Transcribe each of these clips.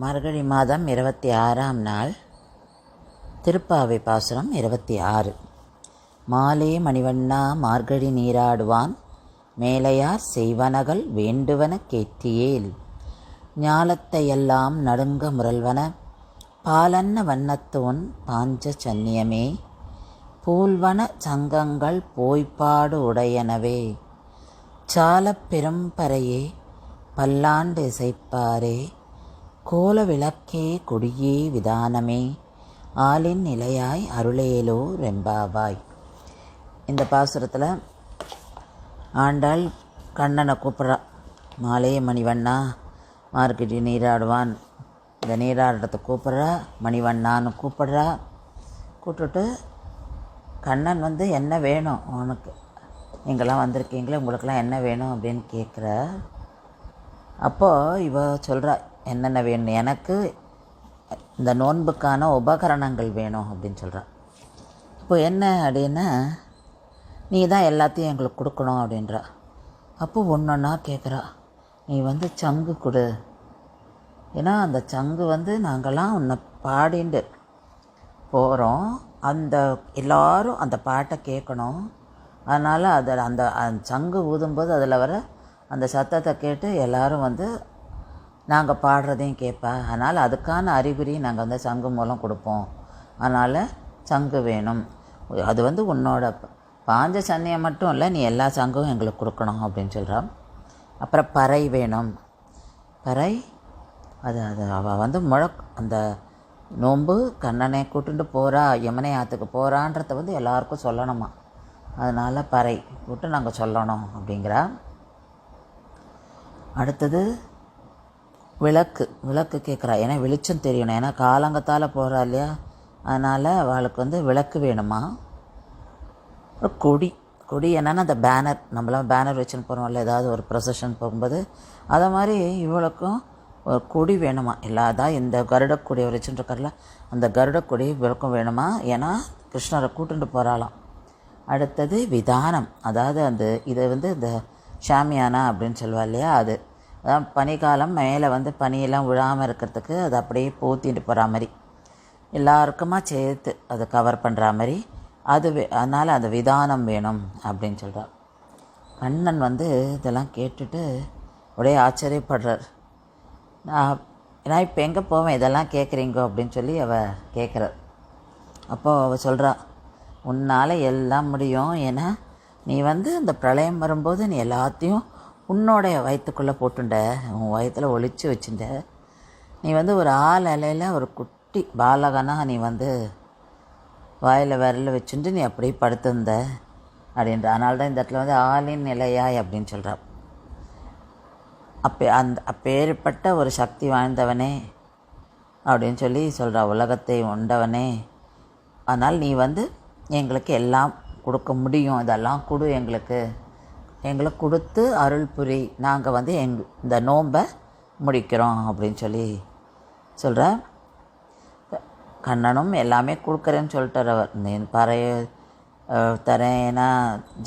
மார்கழி மாதம் 26ஆம் நாள். திருப்பாவை பாசுரம் 26. மாலே மணிவண்ணா மார்கழி நீராடுவான் மேலையார் செய்வனகள் வேண்டுவன கேட்டியேல் ஞாலத்தையெல்லாம் நடுங்க முரல்வன பாலன்ன வண்ணத்தோன் பாஞ்ச சன்னியமே பூல்வன சங்கங்கள் போய்ப்பாடு உடையனவே சாலப் பெரும்பறையே பல்லாண்டு இசைப்பாரே கோல விளக்கே கொடியே விதானமே ஆலின் நிலையாய் அருளேலோ ரெம்பாவாய். இந்த பாசுரத்தில் ஆண்டாள் கண்ணனை கூப்பிட்றா. மாலே மணிவண்ணா மார்கழி நீராடுவான், இந்த நீராடுறத கூப்பிட்றா, மணிவண்ணான்னு கூப்பிட்றா. கூப்பிட்டுட்டு கண்ணன் என்ன வேணும் உனக்கு, நீங்களாம் வந்திருக்கீங்களே, உங்களுக்கெல்லாம் என்ன வேணும் அப்படின்னு கேட்குற. அப்போது இவ சொல்கிறா, என்னென்ன வேணும், எனக்கு இந்த நோன்புக்கான உபகரணங்கள் வேணும் அப்படின்னு சொல்கிறா. இப்போ என்ன அப்படின்னா, நீ தான் எல்லாத்தையும் எங்களுக்கு கொடுக்கணும் அப்படின்றா. அப்போ ஒன்றா கேட்குறா, நீ சங்கு கொடு, ஏன்னா அந்த சங்கு நாங்கள்லாம் உன்னை பாடிண்டு போகிறோம், அந்த எல்லோரும் அந்த பாட்டை கேட்கணும். அதனால் அதில் அந்த சங்கு ஊதும்போது அதில் வர அந்த சத்தத்தை கேட்டு எல்லோரும் நாங்கள் பாடுறதையும் கேட்பா. அதனால் அதுக்கான அறிகுறி நாங்கள் சங்கு மூலம் கொடுப்போம். அதனால் சங்கு வேணும். அது உன்னோட பாஞ்ச சன்னியை மட்டும் இல்லை, நீ எல்லா சங்கும் எங்களுக்கு கொடுக்கணும் அப்படின்னு சொல்கிறா. அப்புறம் பறை வேணும். பறை அது அவள் அந்த நோன்பு கண்ணனை கூட்டுண்டு போகிறா, யமுனை ஆற்றுக்கு போகிறான்றத எல்லாருக்கும் சொல்லணுமா. அதனால் பறை கூட்டு நாங்கள் சொல்லணும் அப்படிங்கிறா. அடுத்தது விளக்கு கேட்குறா. ஏன்னா வெளிச்சம் தெரியணும், ஏன்னா காலங்கத்தால் போகிறா இல்லையா, அதனால் அவளுக்கு விளக்கு வேணுமா. அப்புறம் கொடி என்னென்னா அந்த பேனர், நம்மளாம் பேனர் வச்சுன்னு போகிறோம்ல, ஏதாவது ஒரு ப்ரொசஷன் போகும்போது அதை மாதிரி இவளுக்கும் ஒரு கொடி வேணுமா. இல்லாதான் இந்த கருடக்கொடி வச்சுட்டு இருக்கார்ல, அந்த கருடக்கொடி விளக்கும் வேணுமா, ஏன்னா கிருஷ்ணரை கூட்டுண்டு போகிறாளாம். அடுத்தது விதானம், அதாவது இதை இந்த ஷாமியானா அப்படின்னு சொல்லுவா இல்லையா, அது அதான் பனிக்காலம் மேலே பனியெல்லாம் விழாமல் இருக்கிறதுக்கு அது அப்படியே போத்திட்டு போகிற மாதிரி எல்லாருக்குமா சேர்த்து அதை கவர் பண்ணுற மாதிரி அது அதனால் அந்த விதானம் வேணும் அப்படின்னு சொல்கிறார். கண்ணன் இதெல்லாம் கேட்டுட்டு ஒரே ஆச்சரியப்படுறார். நான் இப்போ எங்கே போவேன் இதெல்லாம் கேட்குறீங்கோ அப்படின்னு சொல்லி அவள் கேட்குறார். அப்போது அவள் சொல்கிறா, உன்னால் எல்லாம் முடியும், ஏன்னா நீ இந்த பிரளயம் வரும்போது நீ எல்லாத்தையும் உன்னோடைய வயிற்றுக்குள்ளே போட்டுண்ட, உன் வயிற்றில் ஒழிச்சு வச்சுட்ட. நீ ஒரு ஆள் இலையில் ஒரு குட்டி பாலகனாக நீ வாயில் விரல வச்சுட்டு நீ அப்படியே படுத்திருந்த அப்படின்ற. அதனால தான் இந்த இடத்துல ஆளின் நிலையாய் அப்படின்னு சொல்கிறா. அப்பேற்பட்ட ஒரு சக்தி வாய்ந்தவனே அப்படின்னு சொல்லி சொல்கிறா, உலகத்தை உண்டவனே. அதனால் நீ எங்களுக்கு எல்லாம் கொடுக்க முடியும், இதெல்லாம் கொடு, எங்களுக்கு கொடுத்து அருள் புரி, நாங்கள் இந்த நோன்பை முடிக்கிறோம் அப்படின்னு சொல்லி சொல்கிற. கண்ணனும் எல்லாமே கொடுக்குறேன்னு சொல்லிட்டார். அவர் நீ பறைய தரேன், ஏன்னா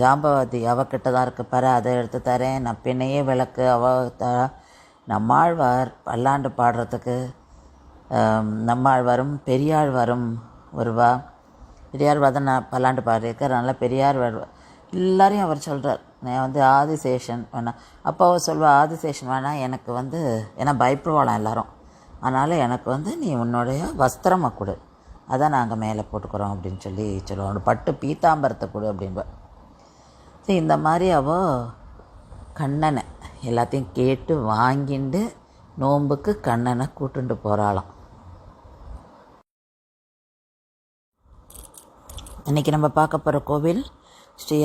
ஜாம்பவதி அவகிட்ட தான் இருக்குது பறை, அதை எடுத்து தரேன், நான் பின்னையே விளக்கு நம்மாழ்வார் பல்லாண்டு பாடுறதுக்கு நம்மாழ்வாரும் பெரியாழ்வாரும் வருவா. பெரியாழ்வார் தான் நான் பல்லாண்டு பாடியிருக்கார், அதனால் பெரியார் எல்லாரையும் அவர் சொல்கிறார். நான் ஆதிசேஷன் வேணாம். அப்போ அவர் சொல்வா, ஆதிசேஷன் வேணாம் எனக்கு, ஏன்னா பயப்படுவாளாம் எல்லாரும், அதனால் எனக்கு நீ உன்னுடைய வஸ்திரமாக கொடு, அதான் நாங்கள் மேலே போட்டுக்கிறோம் அப்படின்னு சொல்லி சொல்லுவோம், பட்டு பீத்தாம்பரத்தை கொடு அப்படின்பா. சரி, இந்த மாதிரி அவள் கண்ணனை எல்லாத்தையும் கேட்டு வாங்கிண்டு நோன்புக்கு கண்ணனை கூட்டுண்டு போகிறாளாம். இன்றைக்கி நம்ம பார்க்க போகிற கோவில் ஸ்ரீ